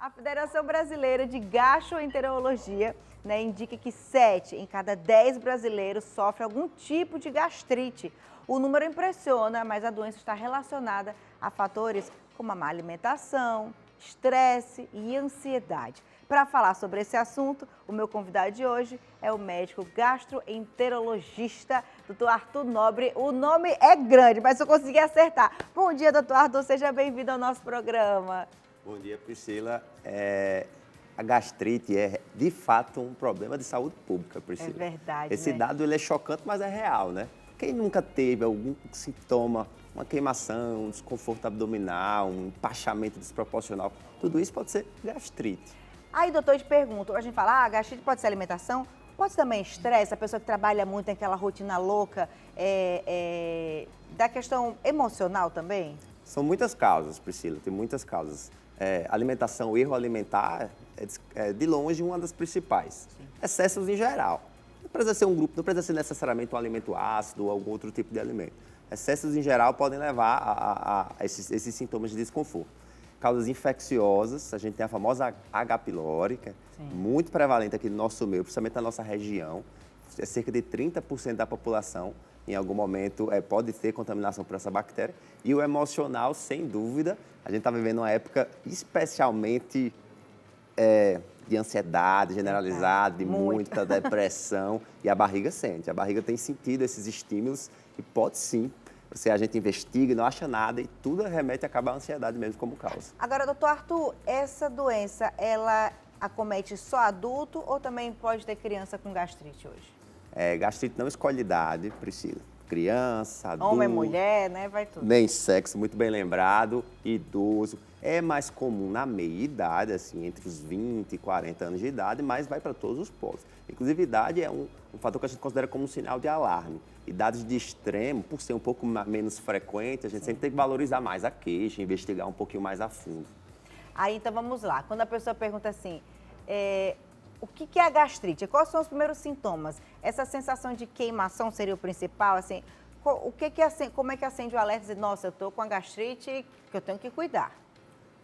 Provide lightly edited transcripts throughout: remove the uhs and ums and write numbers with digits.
A Federação Brasileira de Gastroenterologia, indica que 7 em cada 10 brasileiros sofrem algum tipo de gastrite. O número impressiona, mas a doença está relacionada a fatores como a má alimentação, estresse e ansiedade. Para falar sobre esse assunto, o meu convidado de hoje é o médico gastroenterologista, Dr. Arthur Nobre. O nome é grande, mas eu consegui acertar. Bom dia, Dr. Arthur, seja bem-vindo ao nosso programa. Bom dia, Priscila. A gastrite é, de fato, um problema de saúde pública, Priscila. É verdade, Esse dado ele é chocante, mas é real, né? Quem nunca teve algum sintoma, uma queimação, um desconforto abdominal, um empachamento desproporcional, tudo isso pode ser gastrite. Aí, doutor, eu te pergunto, a gente fala, gastrite pode ser alimentação? Pode ser também estresse, a pessoa que trabalha muito, tem aquela rotina louca, da questão emocional também? São muitas causas, Priscila, tem muitas causas. Alimentação, erro alimentar é de longe uma das principais. Sim. Excessos em geral. Não precisa ser um grupo, não precisa ser necessariamente um alimento ácido ou algum outro tipo de alimento. Excessos em geral podem levar a esses sintomas de desconforto. Causas infecciosas, a gente tem a famosa H. pylori, que é muito prevalente aqui no nosso meio, principalmente na nossa região. É cerca de 30% da população, em algum momento, pode ter contaminação por essa bactéria. E o emocional, sem dúvida, a gente está vivendo uma época especialmente de ansiedade generalizada, de muita depressão, e a barriga sente. A barriga tem sentido esses estímulos e pode sim. Se a gente investiga e não acha nada, e tudo remete a acabar a ansiedade mesmo como causa. Agora, doutor Arthur, essa doença, ela acomete só adulto ou também pode ter criança com gastrite hoje? Gastrite não escolhe idade, Priscila. Criança, adulto... Homem, mulher, né? Vai tudo. Nem sexo, muito bem lembrado, idoso. É mais comum na meia-idade, assim, entre os 20 e 40 anos de idade, mas vai para todos os povos. Inclusive, idade é um fator que a gente considera como um sinal de alarme. Idades de extremo, por ser um pouco menos frequente, a gente sempre tem que valorizar mais a queixa, investigar um pouquinho mais a fundo. Aí, então, vamos lá. Quando a pessoa pergunta assim, o que é a gastrite? Quais são os primeiros sintomas? Essa sensação de queimação seria o principal, assim... como é que acende o alerta e diz, nossa, eu estou com a gastrite que eu tenho que cuidar?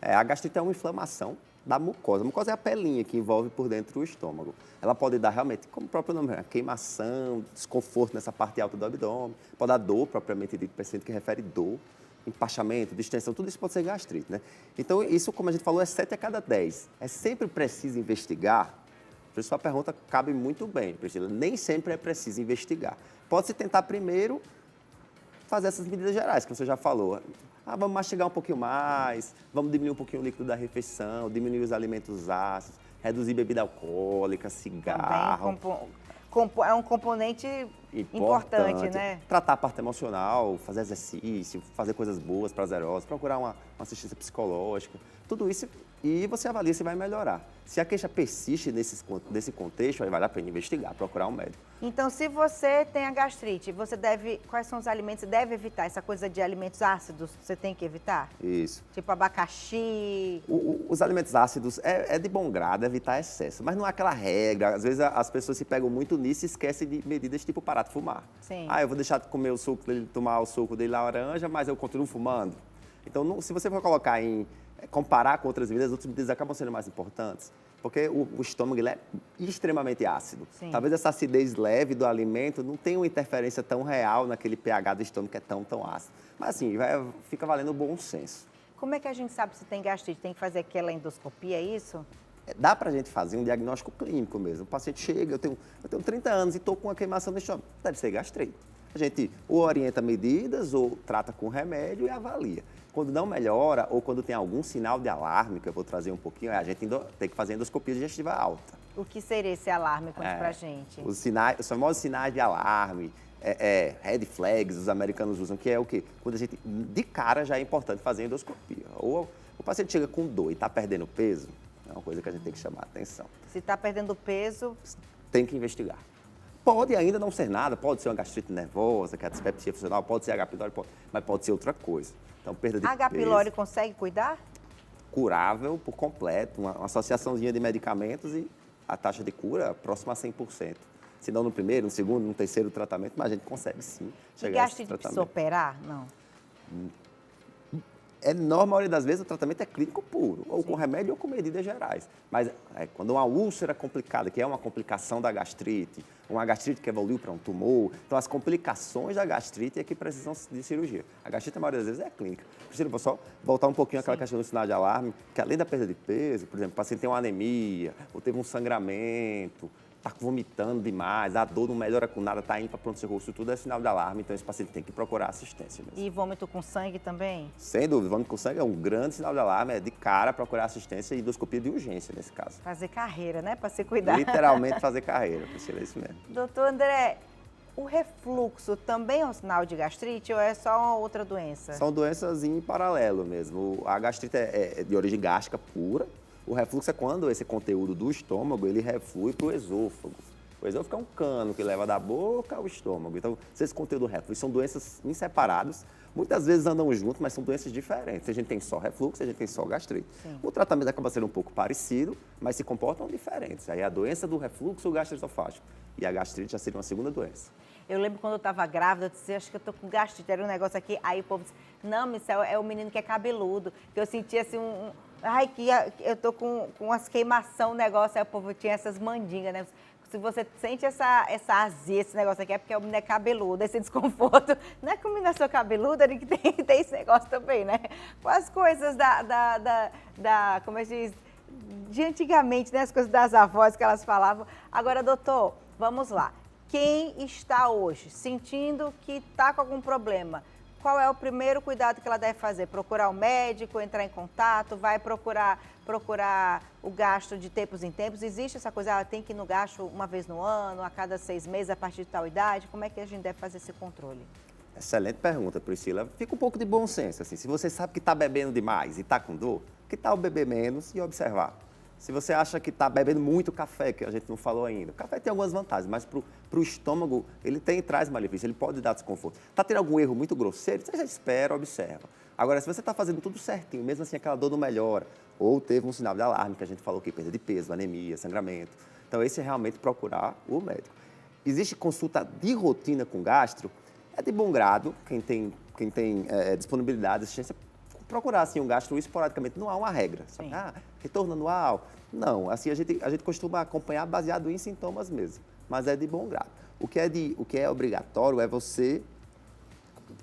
A gastrite é uma inflamação da mucosa. A mucosa é a pelinha que envolve por dentro o estômago. Ela pode dar realmente, como o próprio nome, queimação, desconforto nessa parte alta do abdômen, pode dar dor propriamente dito, paciente que refere dor, empachamento, distensão, tudo isso pode ser gastrite, né? Então, isso, como a gente falou, é 7 a cada 10. É sempre preciso investigar? Por isso, a pergunta cabe muito bem, Priscila. Nem sempre é preciso investigar. Pode-se tentar primeiro fazer essas medidas gerais, que você já falou. Vamos mastigar um pouquinho mais, vamos diminuir um pouquinho o líquido da refeição, diminuir os alimentos ácidos, reduzir bebida alcoólica, cigarro. Também é um componente importante, né? Tratar a parte emocional, fazer exercício, fazer coisas boas, prazerosas, procurar uma assistência psicológica, tudo isso, e você avalia se vai melhorar. Se a queixa persiste nesse contexto, aí vale a pena investigar, procurar um médico. Então, se você tem a gastrite, quais são os alimentos? Você deve evitar essa coisa de alimentos ácidos, você tem que evitar? Isso. Tipo abacaxi. Os alimentos ácidos é de bom grado evitar excesso, mas não é aquela regra. Às vezes as pessoas se pegam muito nisso e esquecem de medidas tipo parar de fumar. Sim. Eu vou deixar de comer o suco dele, tomar o suco dele laranja, mas eu continuo fumando. Então, se você for colocar comparar com outras medidas acabam sendo mais importantes. Porque o estômago ele é extremamente ácido. Sim. Talvez essa acidez leve do alimento não tenha uma interferência tão real naquele pH do estômago que é tão ácido. Mas assim, fica valendo o bom senso. Como é que a gente sabe se tem gastrite? Tem que fazer aquela endoscopia, é isso? Dá pra gente fazer um diagnóstico clínico mesmo. O paciente chega, eu tenho 30 anos e estou com uma queimação no estômago. Deve ser gastrite. A gente ou orienta medidas ou trata com remédio e avalia. Quando não melhora ou quando tem algum sinal de alarme, que eu vou trazer um pouquinho, a gente tem que fazer endoscopia digestiva alta. O que seria esse alarme? Conte pra gente. Os famosos sinais de alarme, red flags, os americanos usam, que é o quê? Quando a gente, de cara, já é importante fazer endoscopia. Ou o paciente chega com dor e está perdendo peso, é uma coisa que a gente tem que chamar a atenção. Se está perdendo peso... Tem que investigar. Pode ainda não ser nada, pode ser uma gastrite nervosa, que é a dispepsia funcional, pode ser H. pylori, mas pode ser outra coisa. Então, perda de H. pylori consegue cuidar? Curável por completo, uma associaçãozinha de medicamentos e a taxa de cura próxima a 100%. Se não no primeiro, no segundo, no terceiro tratamento, mas a gente consegue sim chegar a esse tratamento. Gastrite precisa operar? Não. enorme maioria das vezes o tratamento é clínico puro, ou com remédio ou com medidas gerais. Mas quando uma úlcera complicada, que é uma complicação da gastrite, uma gastrite que evoluiu para um tumor, então as complicações da gastrite é que precisam de cirurgia. A gastrite, a maioria das vezes, é clínica. Priscila, vou só voltar um pouquinho àquela questão do sinal de alarme, que além da perda de peso, por exemplo, o paciente tem uma anemia, ou teve um sangramento, está vomitando demais, a dor não melhora com nada, está indo para pronto-socorro, isso tudo é sinal de alarme, então esse paciente tem que procurar assistência mesmo. E vômito com sangue também? Sem dúvida, vômito com sangue é um grande sinal de alarme, é de cara procurar assistência e endoscopia de urgência nesse caso. Fazer carreira, né, para se cuidar. Literalmente fazer carreira, Priscila, é isso mesmo. Doutor André, o refluxo também é um sinal de gastrite ou é só uma outra doença? São doenças em paralelo mesmo. A gastrite é de origem gástrica pura. O refluxo é quando esse conteúdo do estômago ele reflui para o esôfago. O esôfago é um cano que leva da boca ao estômago. Então, esse conteúdo reflui. São doenças inseparadas. Muitas vezes andam juntos, mas são doenças diferentes. A gente tem só refluxo, a gente tem só gastrite. Sim. O tratamento acaba sendo um pouco parecido, mas se comportam diferentes. Aí a doença do refluxo gastroesofágico e a gastrite já seria uma segunda doença. Eu lembro quando eu estava grávida, eu disse, acho que eu tô com gastrite, era um negócio aqui. Aí o povo disse, não, Michel, é o menino que é cabeludo. Que eu sentia assim ai, que eu tô com umas queimação, negócio. Aí o povo tinha essas mandingas, né? Se você sente essa azia, esse negócio aqui, é porque o menino é cabeludo, esse desconforto. Não é que o menino é só cabeludo, ele que tem esse negócio também, né? Com as coisas como é que se diz? De antigamente, né? As coisas das avós que elas falavam. Agora, doutor, vamos lá. Quem está hoje sentindo que está com algum problema, qual é o primeiro cuidado que ela deve fazer? Procurar o médico, entrar em contato, vai procurar o gastro de tempos em tempos? Existe essa coisa, ela tem que ir no gastro uma vez no ano, a cada 6 meses, a partir de tal idade? Como é que a gente deve fazer esse controle? Excelente pergunta, Priscila. Fica um pouco de bom senso, assim. Se você sabe que está bebendo demais e está com dor, que tal beber menos e observar? Se você acha que está bebendo muito café, que a gente não falou ainda, o café tem algumas vantagens, mas para o estômago ele traz malefício, ele pode dar desconforto. Está tendo algum erro muito grosseiro, você já espera, observa. Agora, se você está fazendo tudo certinho, mesmo assim aquela dor não melhora, ou teve um sinal de alarme, que a gente falou que perda de peso, anemia, sangramento, então esse é realmente procurar o médico. Existe consulta de rotina com gastro, é de bom grado, quem tem disponibilidade, assistência, procurar assim, um gastro esporadicamente, não há uma regra. Sabe? Retorno anual. Não, assim, a gente costuma acompanhar baseado em sintomas mesmo, mas é de bom grado. O que é obrigatório é você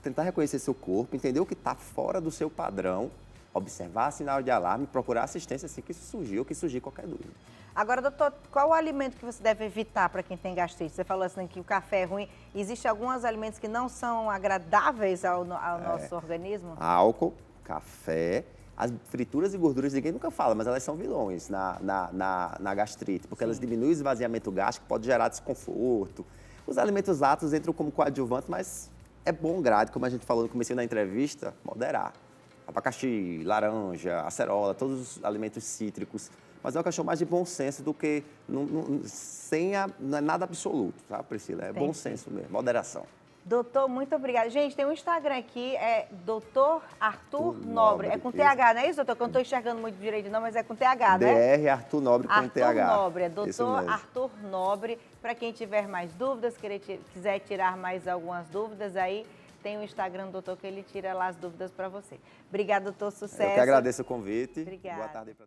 tentar reconhecer seu corpo, entender o que está fora do seu padrão, observar sinal de alarme, procurar assistência assim que isso surgir ou que surgir qualquer dúvida. Agora, doutor, qual o alimento que você deve evitar para quem tem gastrite? Você falou assim que o café é ruim. Existem alguns alimentos que não são agradáveis ao nosso organismo? Álcool, café, as frituras e gorduras ninguém nunca fala, mas elas são vilões na gastrite, porque elas diminuem o esvaziamento gástrico, pode gerar desconforto. Os alimentos lácteos entram como coadjuvantes, mas é bom grado, como a gente falou no começo da entrevista, moderar. Abacaxi, laranja, acerola, todos os alimentos cítricos. Mas é uma questão mais de bom senso do que não é nada absoluto, tá, Priscila? É bom senso mesmo, moderação. Doutor, muito obrigada. Gente, tem um Instagram aqui, é Dr. Arthur Nobre. É com TH, não é isso, doutor? Que eu não estou enxergando muito direito não, mas é com TH, né? DR Arthur Nobre com TH. Arthur Nobre, é Dr. Arthur Nobre. Para quem tiver mais dúvidas, quiser tirar mais algumas dúvidas, aí tem o Instagram do doutor que ele tira lá as dúvidas para você. Obrigada, doutor. Sucesso. Eu que agradeço o convite. Obrigada. Boa tarde para todos.